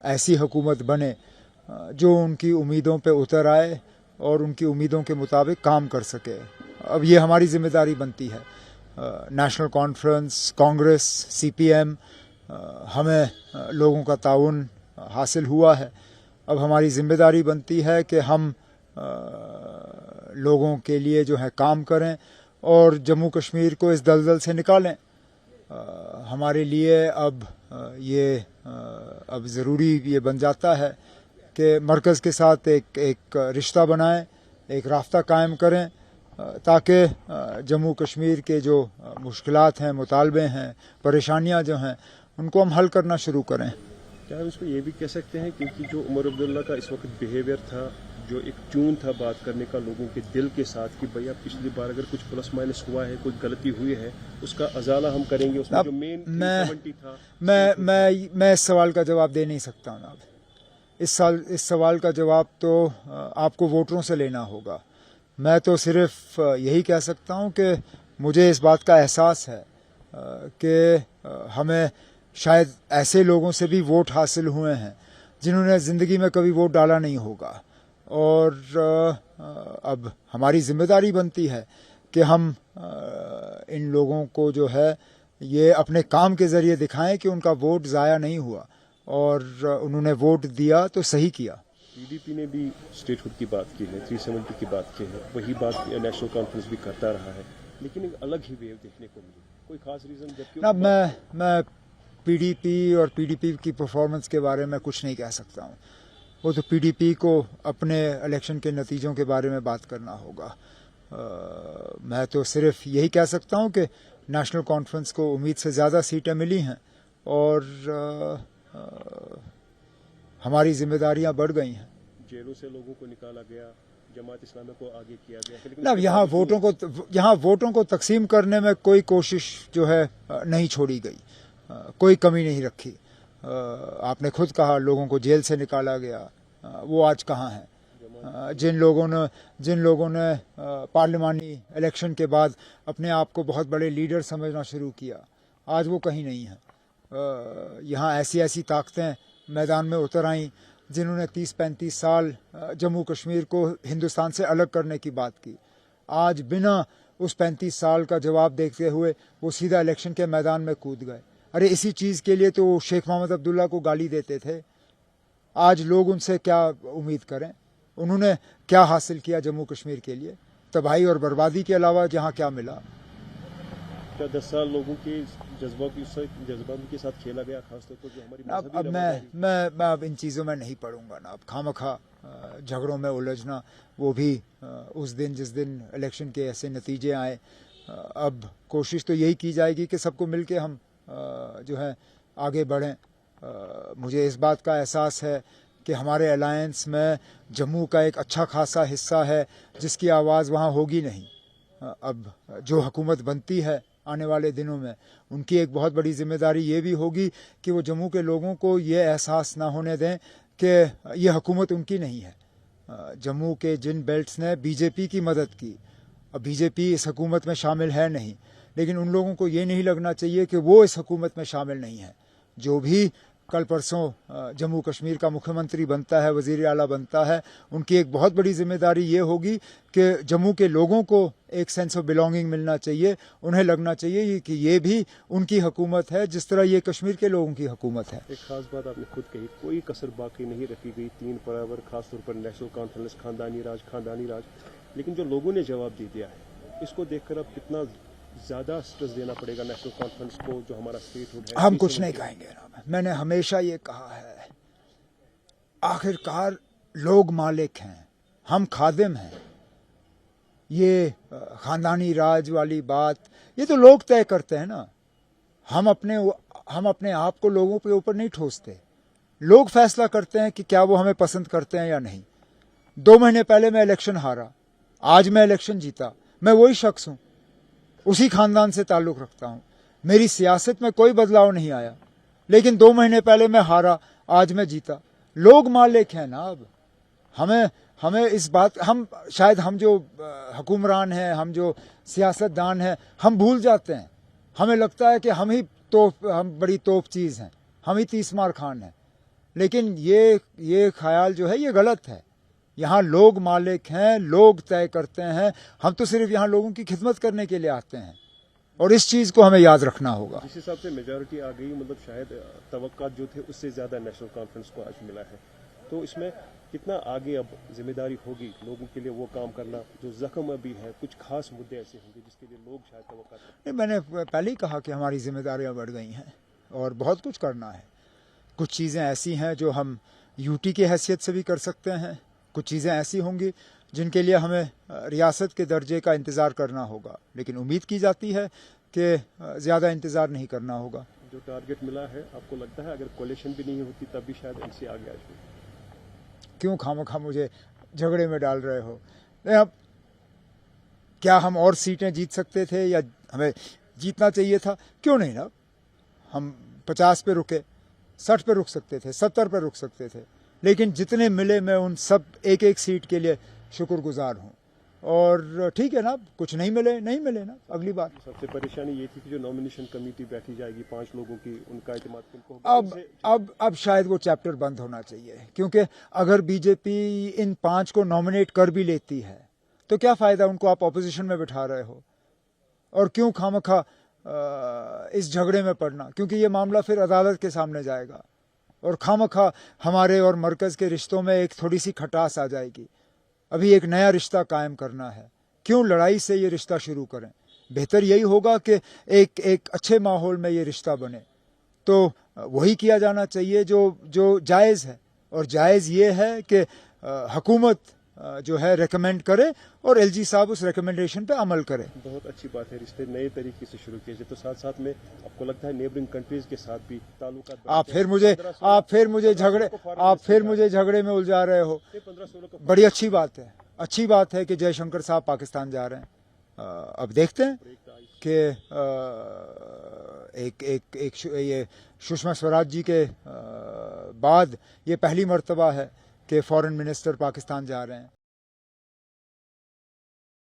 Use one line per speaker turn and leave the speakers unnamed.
ایسی حکومت بنے جو ان کی امیدوں پہ اتر آئے اور ان کی امیدوں کے مطابق کام کر سکے. اب یہ ہماری ذمہ داری بنتی ہے. نیشنل کانفرنس، کانگریس، سی پی ایم، ہمیں لوگوں کا تعاون حاصل ہوا ہے. اب ہماری ذمہ داری بنتی ہے کہ ہم لوگوں کے لیے جو ہے کام کریں اور جموں کشمیر کو اس دلدل سے نکالیں. ہمارے لیے اب ضروری یہ بن جاتا ہے کہ مرکز کے ساتھ ایک رشتہ بنائیں، ایک رابطہ قائم کریں تاکہ جموں کشمیر کے جو مشکلات ہیں، مطالبے ہیں، پریشانیاں جو ہیں ان کو ہم حل کرنا شروع کریں.
کیا ہم اس کو یہ بھی کہہ سکتے ہیں کیونکہ جو عمر عبداللہ کا اس وقت بیہیویئر تھا، جو ایک ٹیون تھا بات کرنے کا لوگوں کے دل کے ساتھ کہ بھیا پچھلی بار اگر کچھ پلس مائنس ہوا ہے، کوئی غلطی ہوئی ہے، اس کا ازالہ ہم کریں گے. اس میں جو مین 370 تھا.
میں اس سوال کا جواب دے نہیں سکتا ہوں. اب اس سوال کا جواب تو آپ کو ووٹروں سے لینا ہوگا. میں تو صرف یہی کہہ سکتا ہوں کہ مجھے اس بات کا احساس ہے کہ ہمیں شاید ایسے لوگوں سے بھی ووٹ حاصل ہوئے ہیں جنہوں نے زندگی میں کبھی ووٹ ڈالا نہیں ہوگا، اور اب ہماری ذمہ داری بنتی ہے کہ ہم ان لوگوں کو جو ہے یہ اپنے کام کے ذریعے دکھائیں کہ ان کا ووٹ ضائع نہیں ہوا اور انہوں نے ووٹ دیا تو صحیح کیا.
پی ڈی پی نے بھی اسٹیٹ ہوڈ کی بات کی ہے، 370 کی بات کی ہے، وہی بات نیشنل کانفرنس بھی کرتا رہا ہے، لیکن ایک الگ ہی ویو دیکھنے کو ملی. کوئی خاص ریزن؟ جبکہ
میں پی ڈی پی اور پی ڈی پی کی پرفارمنس کے بارے میں کچھ نہیں کہہ سکتا ہوں. وہ تو پی ڈی پی کو اپنے الیکشن کے نتیجوں کے بارے میں بات کرنا ہوگا. میں تو صرف یہی کہہ سکتا ہوں کہ نیشنل کانفرنس کو امید سے زیادہ سیٹیں ملی ہیں اور ہماری ذمہ داریاں بڑھ گئی ہیں.
جیلوں سے لوگوں کو نکالا گیا، جماعت اسلامیہ کو آگے کیا گیا،
لیکن یہاں ووٹوں کو تقسیم کرنے میں کوئی کوشش جو ہے نہیں چھوڑی گئی، کوئی کمی نہیں رکھی. آپ نے خود کہا لوگوں کو جیل سے نکالا گیا، وہ آج کہاں ہیں؟ جن لوگوں نے پارلیمانی الیکشن کے بعد اپنے آپ کو بہت بڑے لیڈر سمجھنا شروع کیا، آج وہ کہیں نہیں ہیں. یہاں ایسی طاقتیں میدان میں اتر آئیں جنہوں نے 30-35 سال جموں کشمیر کو ہندوستان سے الگ کرنے کی بات کی. آج بنا اس 35 سال کا جواب دیکھتے ہوئے وہ سیدھا الیکشن کے میدان میں کود گئے. ارے اسی چیز کے لیے تو شیخ محمد عبداللہ کو گالی دیتے تھے. آج لوگ ان سے کیا امید کریں؟ انہوں نے کیا حاصل کیا جموں کشمیر کے لیے؟ تباہی اور بربادی کے علاوہ جہاں کیا ملا؟
کیا 10 سال لوگوں کے جذبات کے ساتھ کھیلا گیا، خاص طور پر جو ہماری
اب میں اب ان چیزوں میں نہیں پڑوں گا نا. اب خواہ جھگڑوں میں الجھنا، وہ بھی اس دن جس دن الیکشن کے ایسے نتیجے آئے. اب کوشش تو یہی کی جائے گی کہ سب کو مل کے ہم جو ہے آگے بڑھیں. مجھے اس بات کا احساس ہے کہ ہمارے الائنس میں جموں کا ایک اچھا خاصا حصہ ہے جس کی آواز وہاں ہوگی نہیں. اب جو حکومت بنتی ہے آنے والے دنوں میں، ان کی ایک بہت بڑی ذمہ داری یہ بھی ہوگی کہ وہ جموں کے لوگوں کو یہ احساس نہ ہونے دیں کہ یہ حکومت ان کی نہیں ہے. جموں کے جن بیلٹس نے بی جے پی کی مدد کی، اب بی جے پی اس حکومت میں شامل ہے نہیں، لیکن ان لوگوں کو یہ نہیں لگنا چاہیے کہ وہ اس حکومت میں شامل نہیں ہیں. جو بھی کل پرسوں جموں کشمیر کا مکھیہ منتری بنتا ہے، وزیر اعلیٰ بنتا ہے، ان کی ایک بہت بڑی ذمہ داری یہ ہوگی کہ جموں کے لوگوں کو ایک سینس آف بلانگنگ ملنا چاہیے. انہیں لگنا چاہیے کہ یہ بھی ان کی حکومت ہے جس طرح یہ کشمیر کے لوگوں کی حکومت ہے.
ایک خاص بات آپ نے خود کہی، کوئی کسر باقی نہیں رکھی گئی. 3 پڑاور، خاص طور پر نیشنل کانفرنس، خاندانی راج. لیکن جو لوگوں نے جواب دے دیا ہے، اس کو دیکھ کر اب کتنا زیادہ اسٹریس دینا پڑے گا نیشنل کانفرنس کو، جو ہمارا اسٹیٹ ہوڈ ہے.
ہم کچھ نہیں کہیں گے. میں نے ہمیشہ یہ کہا ہے، آخر کار لوگ مالک ہیں، ہم خادم ہیں. یہ خاندانی راج والی بات یہ تو لوگ طے کرتے ہیں نا. ہم اپنے آپ کو لوگوں کے اوپر نہیں ٹھوستے. لوگ فیصلہ کرتے ہیں کہ کیا وہ ہمیں پسند کرتے ہیں یا نہیں. 2 مہینے پہلے میں الیکشن ہارا، آج میں الیکشن جیتا. میں وہی شخص ہوں، اسی خاندان سے تعلق رکھتا ہوں. میری سیاست میں کوئی بدلاؤ نہیں آیا، لیکن 2 مہینے پہلے میں ہارا، آج میں جیتا. لوگ مالک ہیں نا. اب ہمیں اس بات ہم جو حکمران ہیں، ہم جو سیاست دان ہیں، ہم بھول جاتے ہیں. ہمیں لگتا ہے کہ ہم بڑی توپ چیز ہیں، ہم ہی 30 مار خان ہیں. لیکن یہ خیال جو ہے یہ غلط ہے. یہاں لوگ مالک ہیں, لوگ طے کرتے ہیں, ہم تو صرف یہاں لوگوں کی خدمت کرنے کے لیے آتے ہیں, اور اس چیز کو ہمیں یاد رکھنا ہوگا.
جس حساب سے میجورٹی آ گئی, مطلب شاید توقعات جو تھے اس سے زیادہ نیشنل کانفرنس کو آج ملا ہے, تو اس میں کتنا آگے اب ذمہ داری ہوگی لوگوں کے لیے وہ کام کرنا جو زخم ابھی ہے؟ کچھ خاص مدعے ایسے ہوں گے جس کے لیے لوگ شاید توقع کرتے ہیں.
میں نے پہلے ہی کہا کہ ہماری ذمہ داریاں بڑھ گئی ہیں اور بہت کچھ کرنا ہے. کچھ چیزیں ایسی ہیں جو ہم یو ٹی کی حیثیت سے بھی کر سکتے ہیں, کچھ چیزیں ایسی ہوں گی جن کے لیے ہمیں ریاست کے درجے کا انتظار کرنا ہوگا, لیکن امید کی جاتی ہے کہ زیادہ انتظار نہیں کرنا ہوگا.
جو ٹارگٹ ملا ہے, آپ کو لگتا ہے اگر کولیشن بھی نہیں ہوتی تب بھی شاید این سی آگے آ جائے؟
کیوں خواہ مجھے جھگڑے میں ڈال رہے ہو؟ اب کیا ہم اور سیٹیں جیت سکتے تھے یا ہمیں جیتنا چاہیے تھا؟ کیوں نہیں نا, ہم 50 پہ رکے, 60 پہ رک سکتے تھے, 70 پہ رک سکتے تھے, لیکن جتنے ملے میں ان سب ایک ایک سیٹ کے لیے شکر گزار ہوں. اور ٹھیک ہے نا, کچھ نہیں ملے نا, اگلی بار.
سب سے پریشانی یہ تھی کہ جو نامینیشن کمیٹی بیٹھی جائے گی 5 لوگوں کی, ان کا اعتماد کن کو ہوگا؟
اب شاید وہ چیپٹر بند ہونا چاہیے, کیونکہ اگر بی جے پی ان 5 کو نامنیٹ کر بھی لیتی ہے تو کیا فائدہ, ان کو آپ اپوزیشن میں بٹھا رہے ہو, اور کیوں خواہ اس جھگڑے میں پڑنا, کیونکہ یہ معاملہ پھر عدالت کے سامنے جائے گا اور خواہ ہمارے اور مرکز کے رشتوں میں ایک تھوڑی سی کھٹاس آ جائے گی. ابھی ایک نیا رشتہ قائم کرنا ہے, کیوں لڑائی سے یہ رشتہ شروع کریں؟ بہتر یہی ہوگا کہ ایک اچھے ماحول میں یہ رشتہ بنے. تو وہی کیا جانا چاہیے جو جائز ہے, اور جائز یہ ہے کہ حکومت جو ہے ریکمینڈ کرے اور ایل جی صاحب اس ریکمینڈیشن پہ عمل کرے.
بہت اچھی بات ہے, رشتے نئے طریقے سے شروع کیے جائے, تو ساتھ ساتھ میں آپ کو لگتا ہے نیبرنگ کنٹریز کے ساتھ بھی تعلقات؟
آپ پھر مجھے جھگڑے میں الجھا رہے ہو.
15-16 کو
بڑی اچھی بات ہے کہ جے شنکر صاحب پاکستان جا رہے ہیں. اب دیکھتے ہیں کہ یہ سشما سوراج جی کے بعد یہ پہلی مرتبہ ہے کہ فارن منسٹر پاکستان جا رہے ہیں.